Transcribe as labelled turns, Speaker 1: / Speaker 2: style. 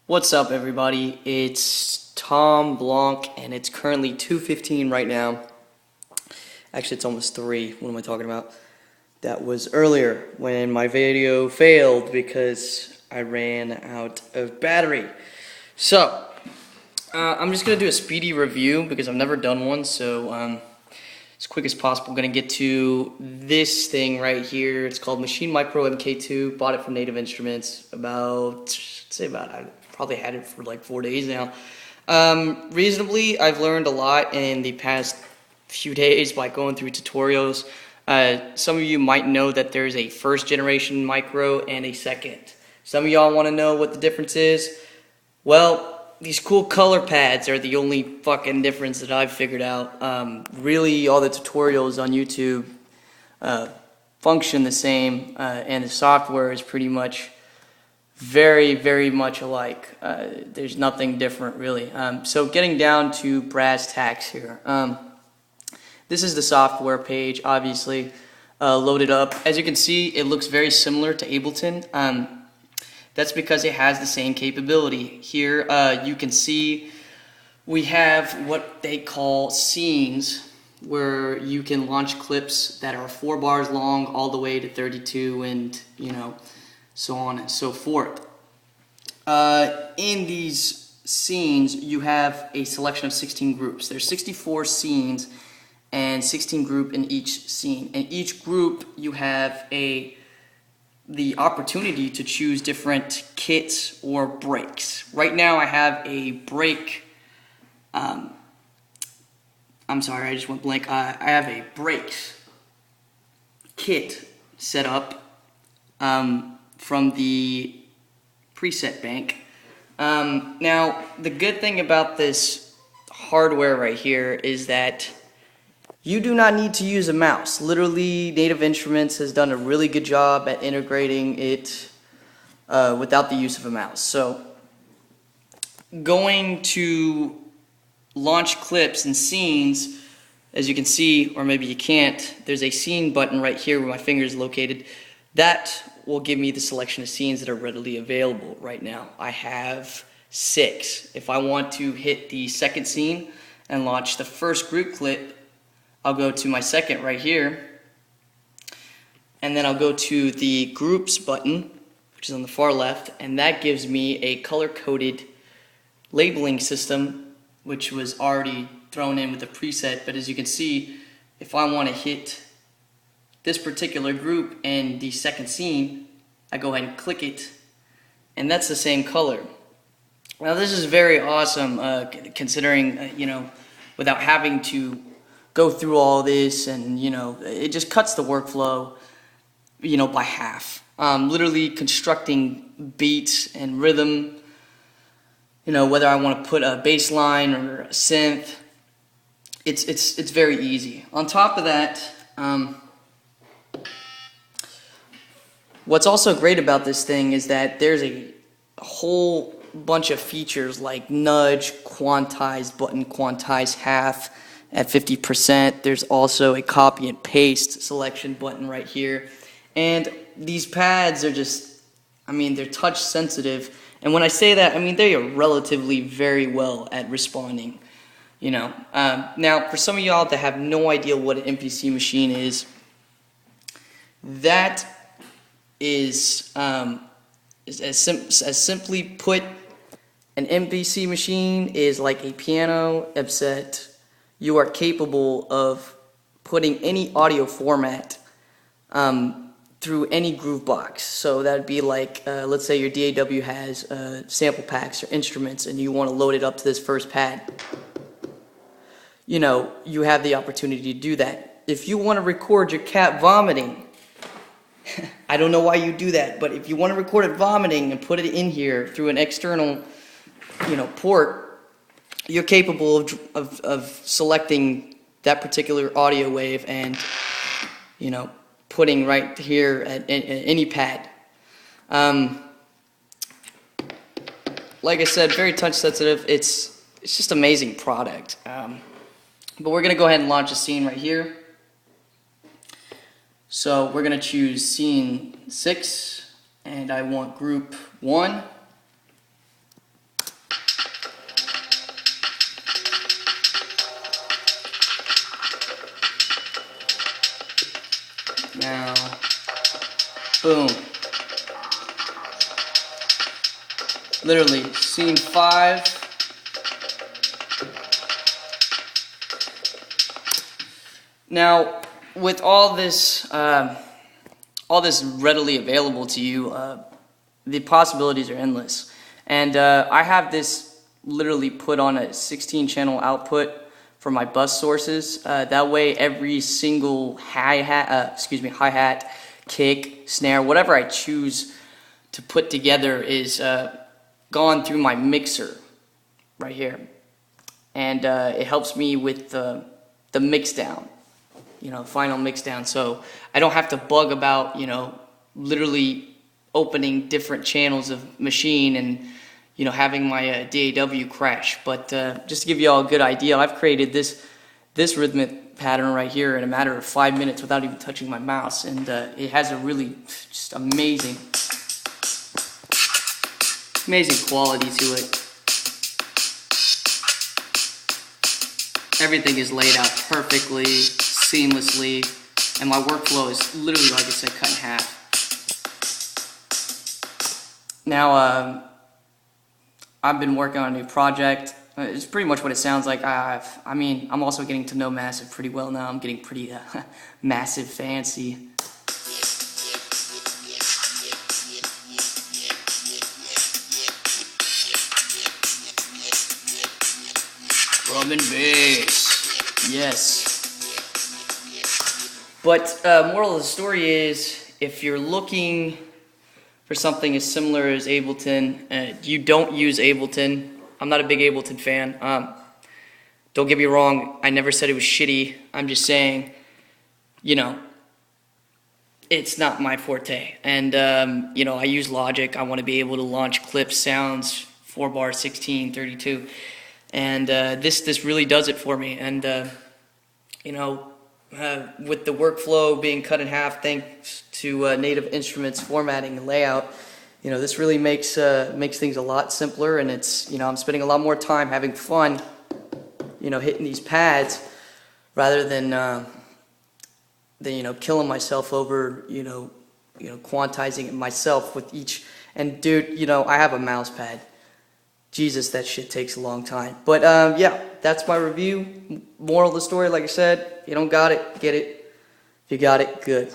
Speaker 1: What's up, everybody? It's Tom Blanc, and it's currently 2:15 right now. Actually, it's almost 3. What am I talking about? That was earlier when my video failed because I ran out of battery. So, I'm just going to do a speedy review because I've never done one, so as quick as possible. I'm going to get to this thing right here. It's called Machine Micro MK2. Bought it from Native Instruments I probably had it for like 4 days now. Reasonably, I've learned a lot in the past few days by going through tutorials. Some of you might know that there's a first generation micro and a second. Some of y'all want to know what the difference is. Well, these cool color pads are the only fucking difference that I've figured out. Really, all the tutorials on YouTube function the same, and the software is pretty much very much alike. There's nothing different really. So getting down to brass tacks here. This is the software page, obviously, loaded up. As you can see, it looks very similar to Ableton. That's because it has the same capability. Here you can see we have what they call scenes, where you can launch clips that are 4 bars long all the way to 32 and so on and so forth. In these scenes, you have a selection of 16 groups. There's 64 scenes and 16 group in each scene. In each group, you have the opportunity to choose different kits or breaks. Right now, I have a break. I'm sorry, I just went blank. I have a breaks kit set up from the preset bank. Now, the good thing about this hardware right here is that you do not need to use a mouse. Literally, Native Instruments has done a really good job at integrating it without the use of a mouse. So, going to launch clips and scenes, as you can see, or maybe you can't, there's a scene button right here where my finger is located. That will give me the selection of scenes that are readily available right now. I have 6. If I want to hit the second scene and launch the first group clip, I'll go to my second right here, and then I'll go to the groups button, which is on the far left, and that gives me a color-coded labeling system, which was already thrown in with the preset. But as you can see, if I want to hit this particular group and the second scene, I go ahead and click it, and that's the same color. Now this is very awesome, considering without having to go through all this, and it just cuts the workflow by half. Literally constructing beats and rhythm, whether I want to put a bass line or a synth, it's very easy. On top of that, what's also great about this thing is that there's a whole bunch of features like nudge, quantized button, quantized half at 50%. There's also a copy and paste selection button right here. And these pads are just, they're touch sensitive. And when I say that, they are relatively very well at responding. Now, for some of y'all that have no idea what an MPC machine is, that is as simply put, an MPC machine is like a piano, except you are capable of putting any audio format through any groove box. So that would be like, let's say your DAW has sample packs or instruments, and you want to load it up to this first pad. You have the opportunity to do that. If you want to record your cat vomiting, I don't know why you do that, but if you want to record it vomiting and put it in here through an external, port, you're capable of selecting that particular audio wave and, putting right here at any pad. Like I said, very touch sensitive. It's just amazing product. But we're gonna go ahead and launch a scene right here. So we're gonna choose scene 6, and I want group 1. Boom. Literally, scene 5. Now, with all this readily available to you, the possibilities are endless. And I have this literally put on a 16-channel output for my bus sources. That way, every single hi-hat, kick, snare, whatever I choose to put together is gone through my mixer right here, and it helps me with the mix down, final mix down. So I don't have to bug about literally opening different channels of machine and having my DAW crash. But just to give you all a good idea, I've created this rhythmic pattern right here in a matter of 5 minutes without even touching my mouse, and it has a really just amazing quality to it. Everything is laid out perfectly, seamlessly, and my workflow is literally, like I said, cut in half. Now, I've been working on a new project. It's pretty much what it sounds like. I'm also getting to know Massive pretty well now. I'm getting pretty Massive fancy. Drum and bass, yes. But moral of the story is, if you're looking for something as similar as Ableton, you don't use Ableton. I'm not a big Ableton fan. Don't get me wrong, I never said it was shitty. I'm just saying, it's not my forte. And, I use Logic. I want to be able to launch clips, sounds, 4-bar, 16, 32. And this really does it for me. And, with the workflow being cut in half thanks to Native Instruments formatting and layout, this really makes things a lot simpler, and it's, I'm spending a lot more time having fun, hitting these pads rather than killing myself over, quantizing it myself with each. And dude, I have a mouse pad. Jesus, that shit takes a long time. But yeah, that's my review. Moral of the story, like I said, if you don't got it, get it. If you got it, good.